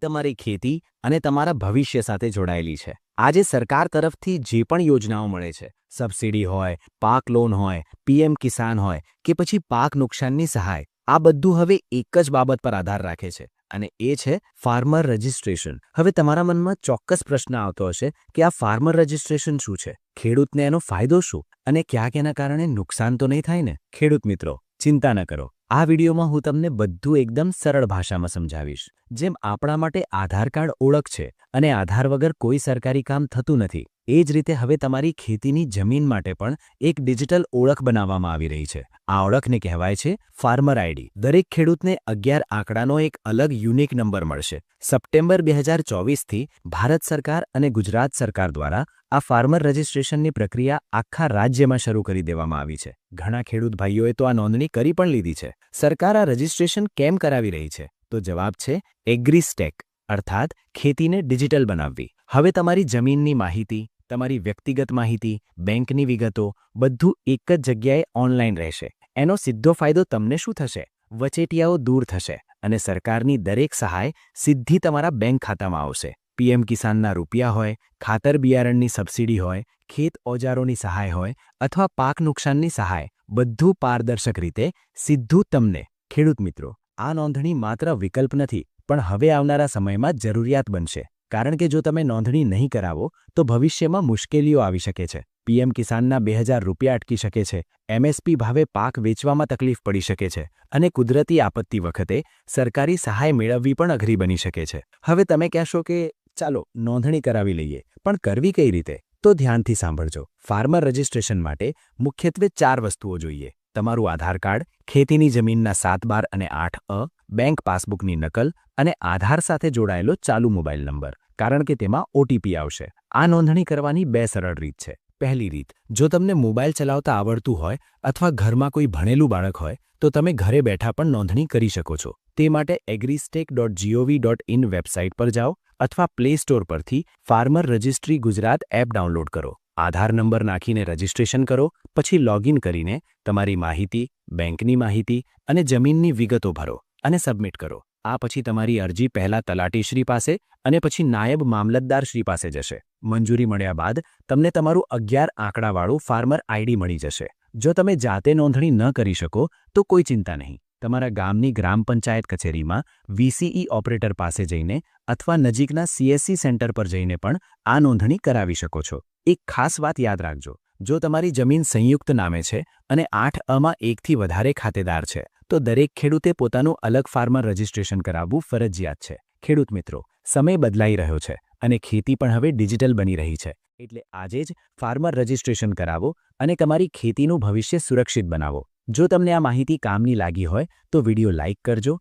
તમારી ખેતી અને તમારા ભવિષ્ય સાથે જોડાયેલી છે। આજે સરકાર તરફથી જે પણ યોજનાઓ મળે છે, સબસિડી હોય, પાક લોન હોય, પીએમ કિસાન હોય કે પછી પાક નુકસાનની સહાય, આ બધું હવે એક જ બાબત પર આધાર રાખે છે અને એ છે ફાર્મર રજિસ્ટ્રેશન। હવે તમારા મનમાં ચોક્કસ પ્રશ્ન આવતો હશે કે આ ફાર્મર રજિસ્ટ્રેશન શું છે, ખેડૂતને એનો ફાયદો શું અને ક્યાંક એના કારણે નુકસાન તો નહીં થાય ને? ખેડૂત મિત્રો, ચિંતા ન કરો, આ વિડીયોમાં હું તમને બધું એકદમ સરળ ભાષામાં સમજાવીશ। જેમ આપણા માટે આધાર કાર્ડ ઓળખ છે અને આધાર વગર કોઈ સરકારી કામ થતું નથી, એ જ રીતે હવે તમારી ખેતીની જમીન માટે પણ એક ડિજિટલ ઓળખ બનાવવામાં આવી રહી છે। આ ઓળખને કહેવાય છે ફાર્મર આઈડી। દરેક ખેડૂતને 11 આંકડાનો એક અલગ યુનિક નંબર મળશે। સપ્ટેમ્બર 2024થી ભારત સરકાર અને ગુજરાત સરકાર દ્વારા આ ફાર્મર રજિસ્ટ્રેશનની પ્રક્રિયા આખા રાજ્યમાં શરૂ કરી દેવામાં આવી છે। ઘણા ખેડૂત ભાઈઓએ તો આ નોંધણી કરી પણ લીધી છે। સરકાર આ રજિસ્ટ્રેશન કેમ કરાવી રહી છે? તો જવાબ છે એગ્રીસ્ટેક, અર્થાત ખેતીને ડિજિટલ બનાવવી। હવે તમારી જમીનની માહિતી, તમારી વ્યક્તિગત માહિતી, બેંકની વિગતો બધું એક જ જગ્યાએ ઓનલાઈન રહેશે। એનો સીધો ફાયદો તમને શું થશે? વચેટિયાઓ દૂર થશે અને સરકારની દરેક સહાય સીધી તમારા બેંક ખાતામાં આવશે। પીએમ કિસાનના રૂપિયા હોય, ખાતર બિયારણની સબસિડી હોય, ખેત ઓજારોની સહાય હોય અથવા પાક નુકસાનની સહાય, બધું પારદર્શક રીતે સીધું તમને। ખેડૂત મિત્રો, આ નોંધણી માત્ર વિકલ્પ નથી, પણ હવે આવનારા સમયમાં જરૂરિયાત બનશે। કારણ કે જો તમે નોંધણી નહીં કરાવો તો ભવિષ્યમાં મુશ્કેલીઓ આવી શકે છે। પીએમ કિસાનના 2000 રૂપિયા અટકી શકે છે, એમએસપી ભાવે પાક વેચવામાં તકલીફ પડી શકે છે અને કુદરતી આપત્તિ વખતે સરકારી સહાય મેળવવી પણ અઘરી બની શકે છે। હવે તમે કહેશો કે ચાલો નોંધણી કરાવી લઈએ, પણ કરવી કઈ રીતે? તો ધ્યાનથી સાંભળજો। ફાર્મર રજિસ્ટ્રેશન માટે મુખ્યત્વે 4 વસ્તુઓ જોઈએ: તમારું આધાર કાર્ડ, ખેતીની જમીનના 7 બાર અને 8 બેંક પાસબુકની નકલ અને આધાર સાથે જોડાયેલો ચાલુ મોબાઈલ નંબર, કારણ કે તેમાં ઓટીપી આવશે। આ નોંધણી કરવાની 2 સરળ રીત છે। પહેલી રીત, જો તમને મોબાઈલ ચલાવતા આવડતું હોય અથવા ઘરમાં કોઈ ભણેલું બાળક હોય તો તમે ઘરે બેઠા પણ નોંધણી કરી શકો છો। તે માટે agristack.gov.in વેબસાઇટ પર જાઓ અથવા પ્લે સ્ટોર પરથી farmer registry Gujarat app download કરો। આધાર નંબર નાખીને રજિસ્ટ્રેશન કરો, પછી લોગિન કરીને તમારી માહિતી, બેંકની માહિતી અને જમીનની વિગતો ભરો અને સબમિટ કરો। આ પછી તમારી અરજી પહેલા તલાટીશ્રી પાસે અને પછી નાયબ મામલતદારશ્રી પાસે જશે। મંજૂરી મળ્યા બાદ તમને તમારું 11 આંકડાવાળું ફાર્મર આઈડી મળી જશે। જો તમે જાતે નોંધણી ન કરી શકો તો કોઈ ચિંતા નહીં, તમારા ગામની ગ્રામ પંચાયત કચેરીમાં વીસીઈ ઓપરેટર પાસે જઈને અથવા નજીકના સીએસસી સેન્ટર પર જઈને પણ આ નોંધણી કરાવી શકો છો। એક ખાસ વાત યાદ રાખજો, જો તમારી જમીન સંયુક્ત નામે છે અને 8માં એકથી વધારે ખાતેદાર છે તો દરેક ખેડૂતે પોતાનું અલગ ફાર્મર રજિસ્ટ્રેશન કરાવવું ફરજિયાત છે। ખેડૂત મિત્રો, સમય બદલાઈ રહ્યો છે અને ખેતી પણ હવે ડિજિટલ બની રહી છે, એટલે આજે જ ફાર્મર રજિસ્ટ્રેશન કરાવો અને તમારી ખેતીનું ભવિષ્ય સુરક્ષિત બનાવો। જો તમને આ માહિતી કામની લાગી હોય તો વિડીયો લાઇક કરજો।